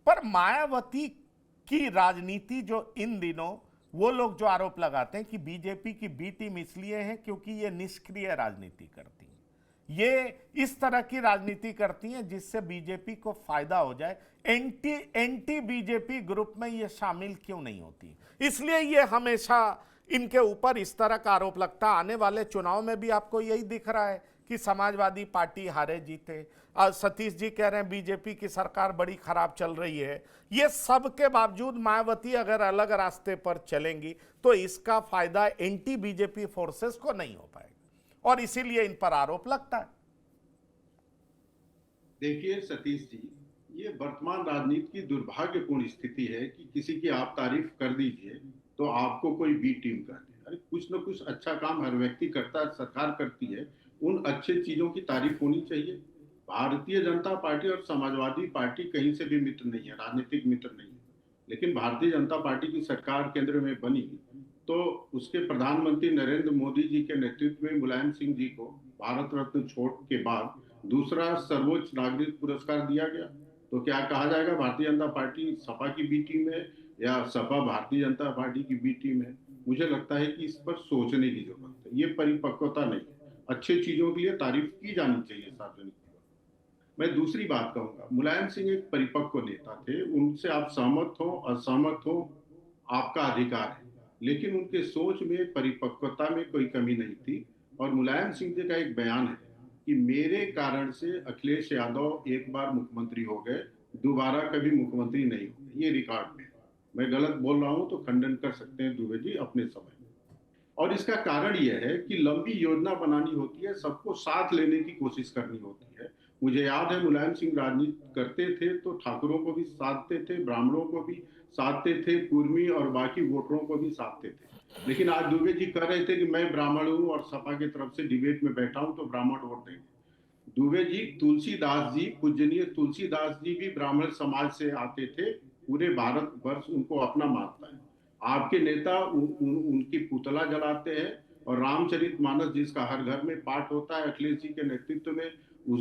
पर मायावती की राजनीति जो इन दिनों, वो लोग जो आरोप लगाते हैं कि बीजेपी की बी टीम इसलिए है क्योंकि ये निष्क्रिय राजनीति करती है, ये इस तरह की राजनीति करती हैं जिससे बीजेपी को फायदा हो जाए, एंटी एंटी बीजेपी ग्रुप में ये शामिल क्यों नहीं होती, इसलिए ये हमेशा इनके ऊपर इस तरह का आरोप लगता है। आने वाले चुनाव में भी आपको यही दिख रहा है कि समाजवादी पार्टी हारे जीते। सतीश जी कह रहे हैं बीजेपी की सरकार बड़ी खराब चल रही है। ये सब के बावजूद मायावती अगर अलग रास्ते पर चलेंगी तो इसका फायदा एंटी बीजेपी फोर्सेस को नहीं हो पाएगा, और इसीलिए इन पर आरोप लगता है। देखिए सतीश जी, ये वर्तमान राजनीति की दुर्भाग्यपूर्ण स्थिति है कि किसी की आप तारीफ कर दीजिए तो आपको कोई बी टीम कर दे। अरे कुछ ना कुछ अच्छा काम हर व्यक्ति करता है, सरकार करती है, उन अच्छे चीजों की तारीफ होनी चाहिए। भारतीय जनता पार्टी और समाजवादी पार्टी कहीं से भी मित्र नहीं है, राजनीतिक मित्र नहीं है। लेकिन भारतीय जनता पार्टी की सरकार केंद्र में बनी तो उसके प्रधानमंत्री नरेंद्र मोदी जी के नेतृत्व में मुलायम सिंह जी को भारत रत्न छोड़ के बाद दूसरा सर्वोच्च नागरिक पुरस्कार दिया गया। तो क्या कहा जाएगा भारतीय जनता पार्टी सपा की बी टीम है या सपा भारतीय जनता पार्टी की बी टीम है? मुझे लगता है कि इस पर सोचने की जरूरत है, ये परिपक्वता नहीं है। अच्छे चीजों के लिए तारीफ की जानी चाहिए सार्वजनिक जीवन। मैं दूसरी बात कहूंगा, मुलायम सिंह एक परिपक्व नेता थे, उनसे आप सहमत हो असहमत हो आपका अधिकार है, लेकिन उनके सोच में परिपक्वता में कोई कमी नहीं थी। और मुलायम सिंह जी का एक बयान है कि मेरे कारण से अखिलेश यादव एक बार मुख्यमंत्री हो गए, दोबारा कभी मुख्यमंत्री नहीं हो गए, ये रिकॉर्ड में है। मैं गलत बोल रहा हूं तो खंडन कर सकते हैं दुबे जी अपने समय में। और इसका कारण यह है कि लंबी योजना बनानी होती है, सबको साथ लेने की कोशिश करनी होती है। मुझे याद है मुलायम सिंह राजनीति करते थे तो ठाकुरों को भी साधते थे, ब्राह्मणों को भी साधते थे, कुर्मी और बाकी वोटरों को भी साधते थे। लेकिन आज दुबे जी कह रहे थे कि मैं ब्राह्मण हूं और सपा की तरफ से डिबेट में बैठा हूं तो ब्राह्मण वोट देंगे। दुबे जी, तुलसीदास जी, पूजनीय तुलसीदास जी भी ब्राह्मण समाज से आते थे। पूरे भारत वर्ष उनको अपना मानता है। आपके नेता उनकी पुतला जलाते हैं, और रामचरितमानस जिसका हर घर में पाठ होता है अखिलेश जी के नेतृत्व में,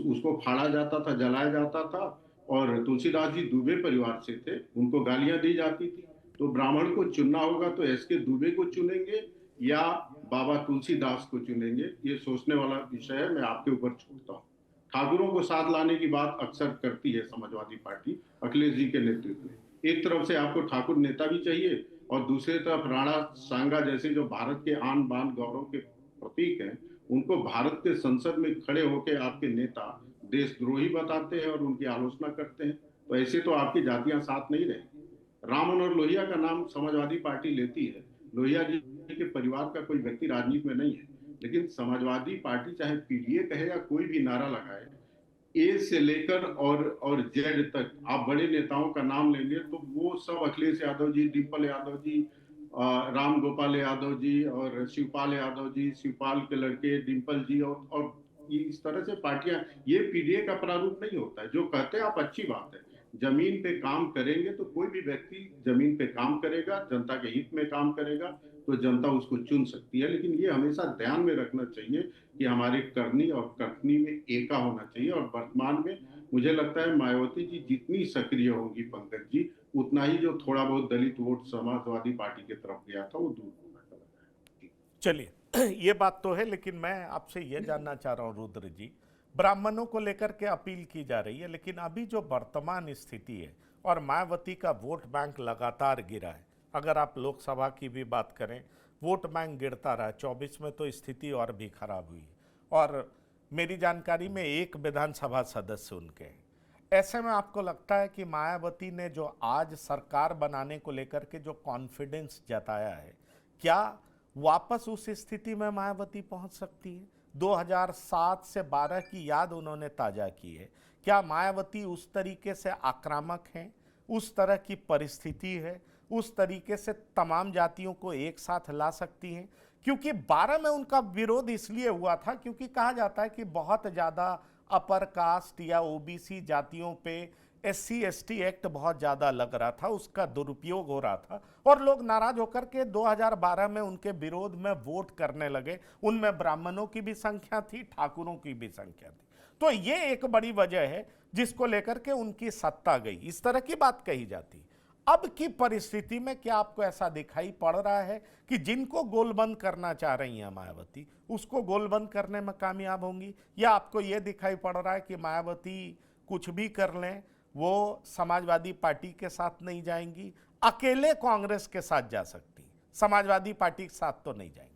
उसको फाड़ा जाता था, जलाया जाता था। और तुलसीदास जी दुबे परिवार से थे, उनको गालियां दी जाती थी। तो ब्राह्मण को चुनना होगा तो एस के दुबे को चुनेंगे या बाबा तुलसीदास को चुनेंगे, ये सोचने वाला विषय है, मैं आपके ऊपर छोड़ता हूँ। ठाकुरों को साथ लाने की बात अक्सर करती है समाजवादी पार्टी अखिलेश जी के नेतृत्व में। एक तरफ से आपको ठाकुर नेता भी चाहिए और दूसरी तरफ राणा सांगा जैसे जो भारत के आन बान गौरव के प्रतीक हैं, उनको भारत के संसद में खड़े होकर आपके नेता देशद्रोही बताते हैं और उनकी आलोचना करते हैं। तो ऐसे तो आपकी जातियां साथ नहीं रहेंगी। रामन और लोहिया का नाम समाजवादी पार्टी लेती है। लोहिया जी के परिवार का कोई व्यक्ति राजनीति में नहीं है, लेकिन समाजवादी पार्टी चाहे पीडीए कहे या कोई भी नारा लगाए, ए से लेकर और जेड तक आप बड़े नेताओं का नाम लेंगे तो वो सब अखिलेश यादव जी, डिम्पल यादव जी, राम गोपाल यादव जी और शिवपाल यादव जी, शिवपाल के लड़के डिम्पल जी, और इस तरह से पार्टियां, ये पीडीए का प्रारूप नहीं होता है। जो कहते हैं आप अच्छी बात है, जमीन पे काम करेंगे तो कोई भी व्यक्ति जमीन पे काम करेगा, जनता के हित में काम करेगा तो जनता उसको चुन सकती है। लेकिन ये हमेशा ध्यान में रखना चाहिए कि हमारे करनी और कथनी में एका होना चाहिए। और वर्तमान में मुझे लगता है मायावती जी जितनी सक्रिय होंगी पंकज जी, उतना ही जो थोड़ा बहुत दलित वोट समाजवादी पार्टी की तरफ गया था वो दूर होगा। चलिए ये बात तो है, लेकिन मैं आपसे ये जानना चाह रहा हूँ रुद्र जी, ब्राह्मणों को लेकर के अपील की जा रही है, लेकिन अभी जो वर्तमान स्थिति है और मायावती का वोट बैंक लगातार गिरा है, अगर आप लोकसभा की भी बात करें वोट बैंक गिरता रहा, 24 में तो स्थिति और भी खराब हुई, और मेरी जानकारी में एक विधानसभा सदस्य उनके हैं। ऐसे में आपको लगता है कि मायावती ने जो आज सरकार बनाने को लेकर के जो कॉन्फिडेंस जताया है, क्या वापस उस स्थिति में मायावती पहुंच सकती है? 2007 से 12 की याद उन्होंने ताजा की है। क्या मायावती उस तरीके से आक्रामक हैं, उस तरह की परिस्थिति है, उस तरीके से तमाम जातियों को एक साथ ला सकती हैं? क्योंकि 12 में उनका विरोध इसलिए हुआ था क्योंकि कहा जाता है कि बहुत ज़्यादा अपर कास्ट या ओबीसी जातियों पे एससी एसटी एक्ट बहुत ज़्यादा लग रहा था, उसका दुरुपयोग हो रहा था, और लोग नाराज होकर के 2012 में उनके विरोध में वोट करने लगे। उनमें ब्राह्मणों की भी संख्या थी, ठाकुरों की भी संख्या थी। तो ये एक बड़ी वजह है। जिसको लेकर के उनकी सत्ता गई, इस तरह की बात कही जाती। अब की परिस्थिति में क्या आपको ऐसा दिखाई पड़ रहा है कि जिनको गोलबंद करना चाह रही हैं मायावती, उसको गोलबंद करने में कामयाब होंगी, या आपको यह दिखाई पड़ रहा है कि मायावती कुछ भी कर लें, वो समाजवादी पार्टी के साथ नहीं जाएंगी, अकेले कांग्रेस के साथ जा सकती, समाजवादी पार्टी के साथ तो नहीं जाएंगी?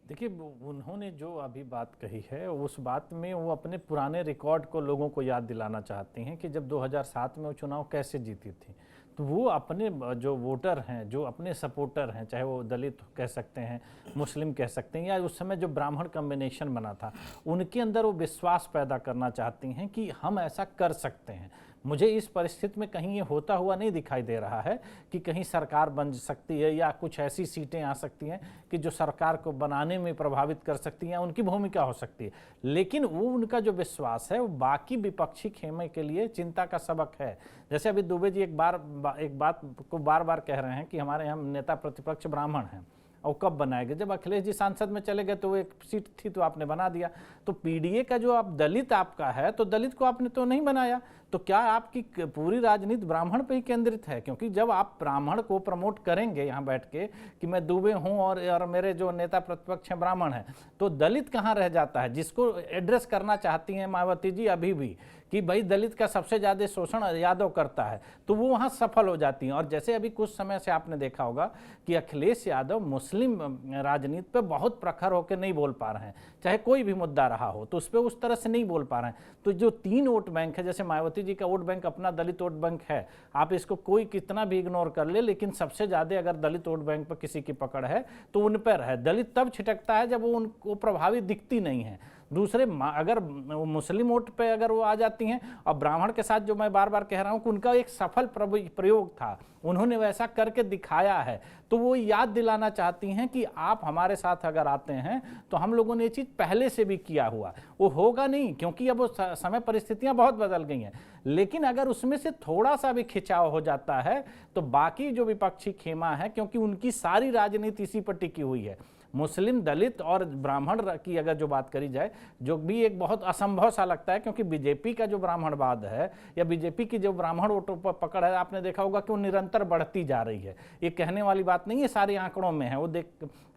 देखिए, उन्होंने जो अभी बात कही है उस बात में वो अपने पुराने रिकॉर्ड को लोगों को याद दिलाना चाहती हैं कि जब 2007 में वो चुनाव कैसे जीती थी। तो वो अपने जो वोटर हैं, जो अपने सपोर्टर हैं, चाहे वो दलित कह सकते हैं, मुस्लिम कह सकते हैं, या उस समय जो ब्राह्मण कॉम्बिनेशन बना था, उनके अंदर वो विश्वास पैदा करना चाहती हैं कि हम ऐसा कर सकते हैं। मुझे इस परिस्थिति में कहीं ये होता हुआ नहीं दिखाई दे रहा है कि कहीं सरकार बन सकती है या कुछ ऐसी सीटें आ सकती हैं कि जो सरकार को बनाने में प्रभावित कर सकती हैं, उनकी भूमिका हो सकती है। लेकिन वो उनका जो विश्वास है वो बाकी विपक्षी खेमे के लिए चिंता का सबक है। जैसे अभी दुबे जी एक बात को बार बार कह रहे हैं कि हमारे यहाँ नेता प्रतिपक्ष ब्राह्मण हैं, और कब बनाएंगे? जब अखिलेश जी सांसद में चले गए तो वो एक सीट थी तो आपने बना दिया। तो पीडीए का जो आप दलित आपका है, तो दलित को आपने तो नहीं बनाया। तो क्या आपकी पूरी राजनीति ब्राह्मण पे ही केंद्रित है? क्योंकि जब आप ब्राह्मण को प्रमोट करेंगे यहाँ बैठ के कि मैं दुबे हूँ और मेरे जो नेता प्रतिपक्ष हैं ब्राह्मण हैं, तो दलित कहाँ रह जाता है, जिसको एड्रेस करना चाहती हैं मायावती जी अभी भी कि भाई दलित का सबसे ज़्यादा शोषण यादव करता है, तो वो वहाँ सफल हो जाती हैं। और जैसे अभी कुछ समय से आपने देखा होगा कि अखिलेश यादव मुस्लिम राजनीति पे बहुत प्रखर होकर नहीं बोल पा रहे हैं, चाहे कोई भी मुद्दा रहा हो तो उस पर उस तरह से नहीं बोल पा रहे हैं। तो जो 3 वोट बैंक है, जैसे मायावती जी का वोट बैंक अपना दलित वोट बैंक है, आप इसको कोई कितना भी इग्नोर कर ले, लेकिन सबसे ज़्यादा अगर दलित वोट बैंक पर किसी की पकड़ है तो उन पर है। दलित तब छिटकता है जब वो उनको प्रभावित दिखती नहीं है। दूसरे अगर मुस्लिम वोट पे अगर वो आ जाती हैं, और ब्राह्मण के साथ जो मैं बार बार कह रहा हूँ कि उनका एक सफल प्रयोग था, उन्होंने वैसा करके दिखाया है, तो वो याद दिलाना चाहती हैं कि आप हमारे साथ अगर आते हैं तो हम लोगों ने ये चीज़ पहले से भी किया हुआ। वो होगा नहीं क्योंकि अब वो समय परिस्थितियां बहुत बदल गई हैं, लेकिन अगर उसमें से थोड़ा सा भी खिंचाव हो जाता है तो बाकी जो विपक्षी खेमा है, क्योंकि उनकी सारी राजनीति इसी पर टिकी हुई है, मुस्लिम, दलित और ब्राह्मण की अगर जो बात करी जाए, जो भी एक बहुत असंभव सा लगता है, क्योंकि बीजेपी का जो ब्राह्मणवाद है या बीजेपी की जो ब्राह्मण वोटों पर पकड़ है, आपने देखा होगा कि वो निरंतर बढ़ती जा रही है। ये कहने वाली बात नहीं है, सारे आंकड़ों में है, वो देख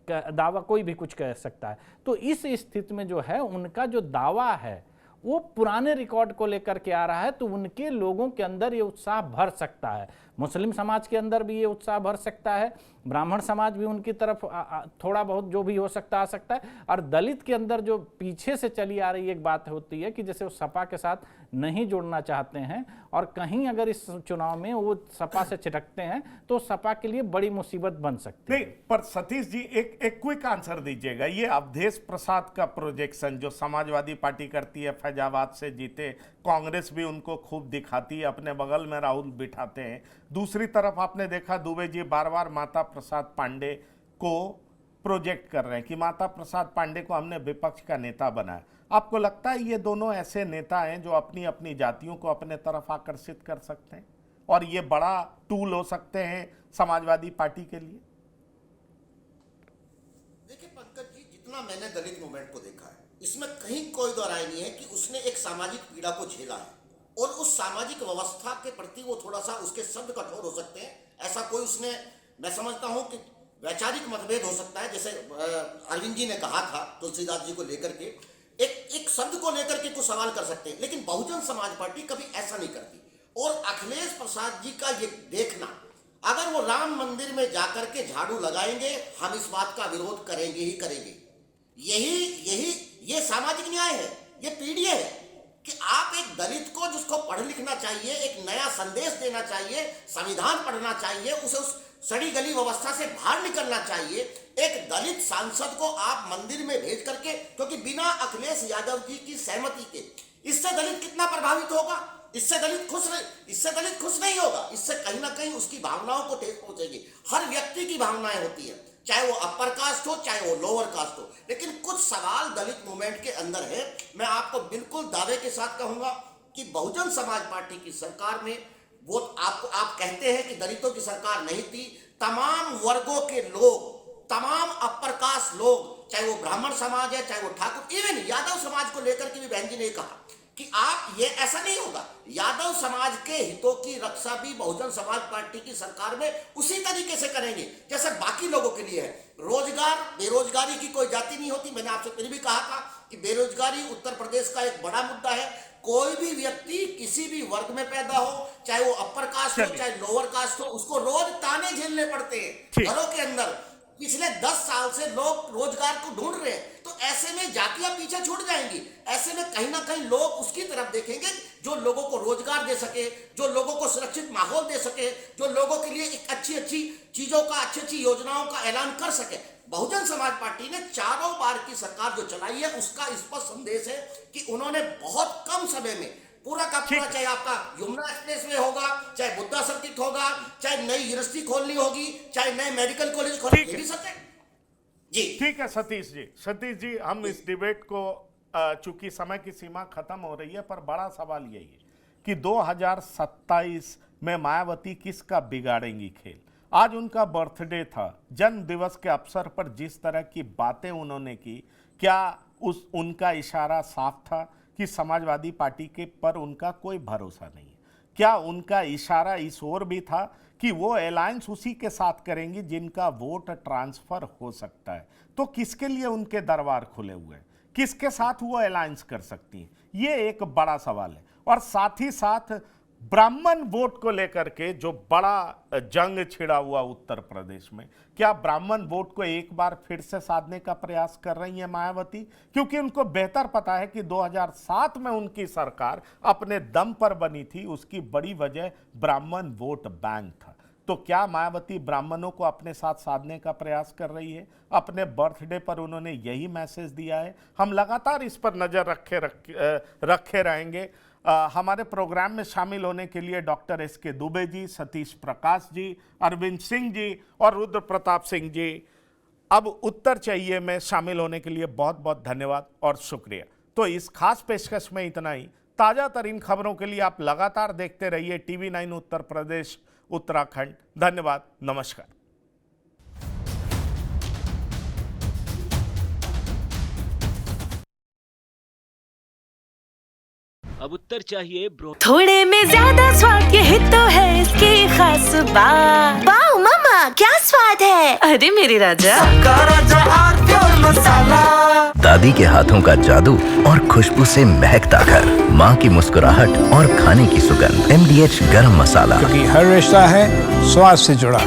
दावा कोई भी कुछ कह सकता है। तो इस स्थिति में जो है उनका जो दावा है वो पुराने रिकॉर्ड को लेकर के आ रहा है, तो उनके लोगों के अंदर ये उत्साह भर सकता है। मुस्लिम समाज के अंदर भी ये उत्साह भर सकता है, ब्राह्मण समाज भी उनकी तरफ थोड़ा बहुत जो भी हो सकता आ सकता है, और दलित के अंदर जो पीछे से चली आ रही एक बात होती है कि जैसे वो सपा के साथ नहीं जुड़ना चाहते हैं, और कहीं अगर इस चुनाव में वो सपा से छिटकते हैं तो सपा के लिए बड़ी मुसीबत बन सकती है। नहीं, पर सतीश जी एक क्विक आंसर दीजिएगा। ये अवधेश प्रसाद का प्रोजेक्शन जो समाजवादी पार्टी करती है, फैजाबाद से जीते, कांग्रेस भी उनको खूब दिखाती है, अपने बगल में राहुल बिठाते हैं। दूसरी तरफ आपने देखा दुबे जी बार बार माता प्रसाद पांडे को प्रोजेक्ट कर रहे हैं कि माता प्रसाद पांडे को हमने विपक्ष का नेता बनाया। आपको लगता है ये दोनों ऐसे नेता हैं जो अपनी अपनी जातियों को अपने तरफ आकर्षित कर सकते हैं और ये बड़ा टूल हो सकते हैं समाजवादी पार्टी के लिए? देखिए पंकज जी, जितना मैंने दलित मूवमेंट को देखा है, इसमें कहीं कोई दो राय नहीं है कि उसने एक सामाजिक पीड़ा को झेला है, और उस सामाजिक व्यवस्था के प्रति वो थोड़ा सा उसके शब्द कठोर हो सकते हैं। ऐसा कोई उसने, मैं समझता हूं कि वैचारिक मतभेद हो सकता है, जैसे अरविंद जी ने कहा था तुलसीदास जी को लेकर के, एक शब्द को लेकर के कुछ सवाल कर सकते हैं, लेकिन बहुजन समाज पार्टी कभी ऐसा नहीं करती। और अखिलेश प्रसाद जी का ये देखना, अगर वो राम मंदिर में जाकर के झाड़ू लगाएंगे, हम इस बात का विरोध करेंगे ही करेंगे। ये सामाजिक न्याय है, ये पीडीए है कि आप एक दलित को, जिसको पढ़ लिखना चाहिए, एक नया संदेश देना चाहिए, संविधान पढ़ना चाहिए, उसे उस सड़ी गली व्यवस्था से बाहर निकलना चाहिए, एक दलित सांसद को आप मंदिर में भेज करके, क्योंकि बिना अखिलेश यादव जी की सहमति के इससे दलित कितना प्रभावित होगा, इससे दलित खुश नहीं होगा, इससे कहीं ना कहीं उसकी भावनाओं को ठेस पहुंचेगी। हर व्यक्ति की भावनाएं होती है, चाहे वो अपर कास्ट हो चाहे वो लोअर कास्ट हो, लेकिन कुछ सवाल दलित मूवमेंट के अंदर है। मैं आपको बिल्कुल दावे के साथ कहूंगा कि बहुजन समाज पार्टी की सरकार में वो आप कहते हैं कि दलितों की सरकार नहीं थी, तमाम वर्गों के लोग, तमाम अपर कास्ट लोग, चाहे वो ब्राह्मण समाज है, चाहे वो ठाकुर, इवन यादव समाज को लेकर के भी बहन जी ने कहा कि आप ये ऐसा नहीं होगा। यादव समाज के हितों की रक्षा भी बहुजन समाज पार्टी की सरकार में उसी तरीके से करेंगे जैसे बाकी लोगों के लिए है। रोजगार, बेरोजगारी की कोई जाति नहीं होती। मैंने आपसे फिर भी कहा था कि बेरोजगारी उत्तर प्रदेश का एक बड़ा मुद्दा है। कोई भी व्यक्ति किसी भी वर्ग में पैदा हो, चाहे वो अपर कास्ट हो चाहे लोअर कास्ट हो, उसको रोज ताने झेलने पड़ते हैं घरों के अंदर। पिछले 10 साल से लोग रोजगार को ढूंढ रहे हैं, तो ऐसे में जातियां पीछे छूट जाएंगी। ऐसे में कहीं ना कहीं लोग उसकी तरफ देखेंगे जो लोगों को रोजगार दे सके, जो लोगों को सुरक्षित माहौल दे सके, जो लोगों के लिए एक अच्छी चीजों का, अच्छी योजनाओं का ऐलान कर सके। बहुजन समाज पार्टी ने 4 बार की सरकार जो चलाई है उसका स्पष्ट संदेश है कि उन्होंने बहुत कम समय में पूरा का पूरा, चाहे आपका यमुना एक्सप्रेस वे होगा, चाहे बुद्धा सर्किट होगा, चाहे नई यूनिवर्सिटी खोलनी होगी, चाहे नए मेडिकल कॉलेज खोलने, ये भी सत्य जी। ठीक है सतीश जी, हम इस डिबेट को चूंकि समय की सीमा खत्म हो रही है, पर बड़ा सवाल यही है कि 2027 में मायावती किसका बिगाड़ेंगी खेल। आज उनका बर्थडे था, जन्म दिवस के अवसर पर जिस तरह की बातें उन्होंने की, क्या उनका इशारा साफ था कि समाजवादी पार्टी के पर उनका कोई भरोसा नहीं है? क्या उनका इशारा इस ओर भी था कि वो अलायंस उसी के साथ करेंगी जिनका वोट ट्रांसफर हो सकता है? तो किसके लिए उनके दरबार खुले हुए हैं, किसके साथ वो अलायंस कर सकती हैं, ये एक बड़ा सवाल है। और साथ ही साथ ब्राह्मण वोट को लेकर के जो बड़ा जंग छिड़ा हुआ उत्तर प्रदेश में, क्या ब्राह्मण वोट को एक बार फिर से साधने का प्रयास कर रही है मायावती? क्योंकि उनको बेहतर पता है कि 2007 में उनकी सरकार अपने दम पर बनी थी, उसकी बड़ी वजह ब्राह्मण वोट बैंक था। तो क्या मायावती ब्राह्मणों को अपने साथ साधने का प्रयास कर रही है? अपने बर्थडे पर उन्होंने यही मैसेज दिया है। हम लगातार इस पर नजर रखे रहेंगे। हमारे प्रोग्राम में शामिल होने के लिए डॉक्टर एस.के. दुबे जी, सतीश प्रकाश जी, अरविंद सिंह जी और रुद्र प्रताप सिंह जी, अब उत्तर चाहिए में शामिल होने के लिए बहुत बहुत धन्यवाद और शुक्रिया। तो इस खास पेशकश में इतना ही। ताज़ा तरीन खबरों के लिए आप लगातार देखते रहिए TV9 उत्तर प्रदेश उत्तराखंड। धन्यवाद, नमस्कार। अब उत्तर चाहिए ब्रो। थोड़े में ज्यादा स्वाद, यही तो है इसकी खास बात। वाओ मम्मा, क्या स्वाद है। अरे मेरे राजा, मसाला। दादी के हाथों का जादू और खुशबू से महकता घर, माँ की मुस्कुराहट और खाने की सुगंध। MDH गरम मसाला, क्योंकि हर रिश्ता है स्वाद से जुड़ा।